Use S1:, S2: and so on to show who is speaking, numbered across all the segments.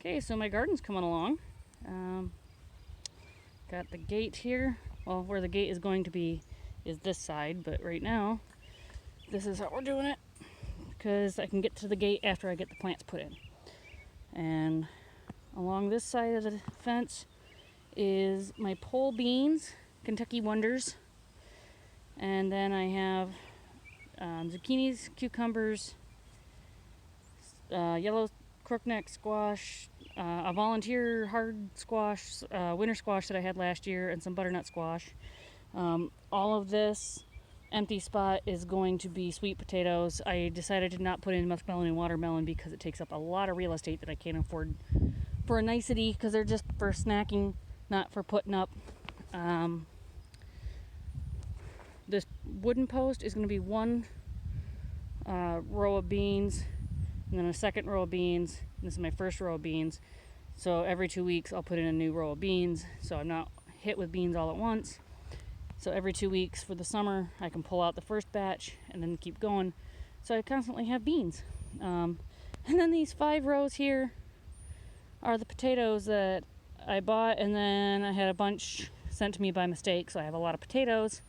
S1: Okay, so my garden's coming along. Got the gate here. Well, where the gate is going to be is this side, but right now, this is how we're doing it because I can get to the gate after I get the plants put in. And along this side of the fence is my pole beans, Kentucky Wonders. And then I have zucchinis, cucumbers, yellow crookneck squash, a volunteer hard squash, winter squash that I had last year, and some butternut squash. All of this empty spot is going to be sweet potatoes. I decided to not put in muskmelon and watermelon because it takes up a lot of real estate that I can't afford for a nicety, because they're just for snacking, not for putting up. This wooden post is going to be one row of beans, and then a second row of beans. This is my first row of beans. So every 2 weeks I'll put in a new row of beans, so I'm not hit with beans all at once. So every 2 weeks for the summer I can pull out the first batch and then keep going. So I constantly have beans. And then these 5 rows here are the potatoes that I bought, and then I had a bunch sent to me by mistake, so I have a lot of potatoes.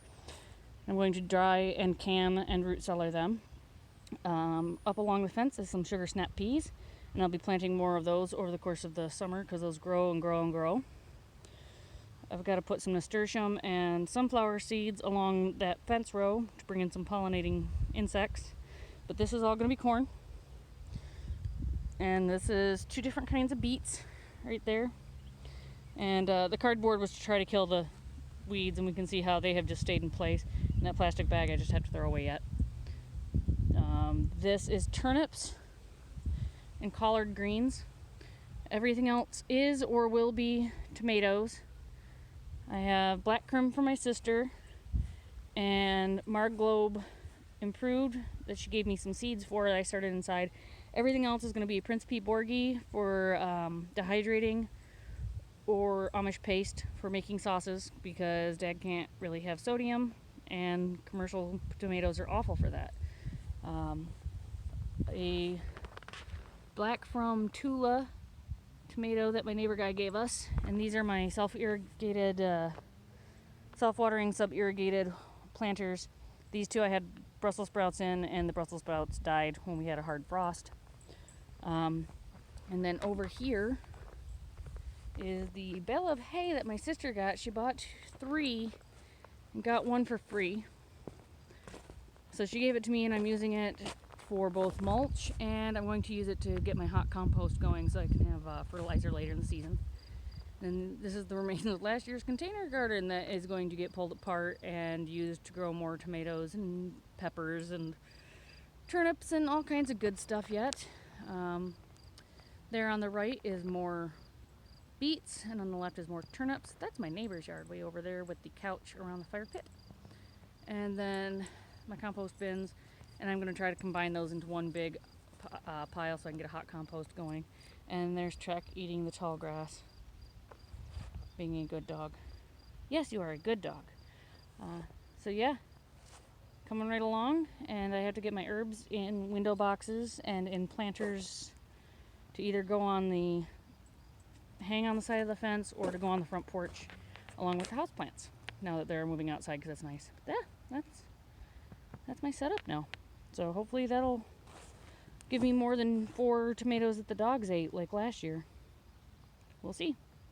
S1: I'm going to dry and can and root cellar them. Up along the fence is some sugar snap peas, and I'll be planting more of those over the course of the summer because those grow and grow and grow. I've got to put some nasturtium and sunflower seeds along that fence row to bring in some pollinating insects. But this is all going to be corn. And this is 2 different kinds of beets right there. And the cardboard was to try to kill the weeds, and we can see how they have just stayed in place. And that plastic bag I just have to throw away yet. This is turnips and collard greens. Everything else is or will be tomatoes. I have black crumb for my sister, and Marglobe improved that she gave me some seeds for that I started inside. Everything else is going to be Prince P. Borgie for dehydrating, or Amish paste for making sauces, because Dad can't really have sodium and commercial tomatoes are awful for that. A black from Tula tomato that my neighbor guy gave us, and these are my self-irrigated, self-watering, sub-irrigated planters. These 2 I had Brussels sprouts in, and the Brussels sprouts died when we had a hard frost. And then over here is the bale of hay that my sister got. She bought 3 and got 1 for free. So she gave it to me, and I'm using it for both mulch, and I'm going to use it to get my hot compost going so I can have fertilizer later in the season. And this is the remains of last year's container garden that is going to get pulled apart and used to grow more tomatoes and peppers and turnips and all kinds of good stuff yet. There on the right is more beets, and on the left is more turnips. That's my neighbor's yard way over there with the couch around the fire pit. And then my compost bins, and I'm going to try to combine those into one big pile so I can get a hot compost going. And there's Trek eating the tall grass, being a good dog. Yes, you are a good dog. So yeah, coming right along, and I have to get my herbs in window boxes and in planters to either go on the hang on the side of the fence or to go on the front porch along with the houseplants now that they're moving outside, because that's nice. But yeah, that's my setup now. So hopefully that'll give me more than 4 tomatoes that the dogs ate like last year. We'll see.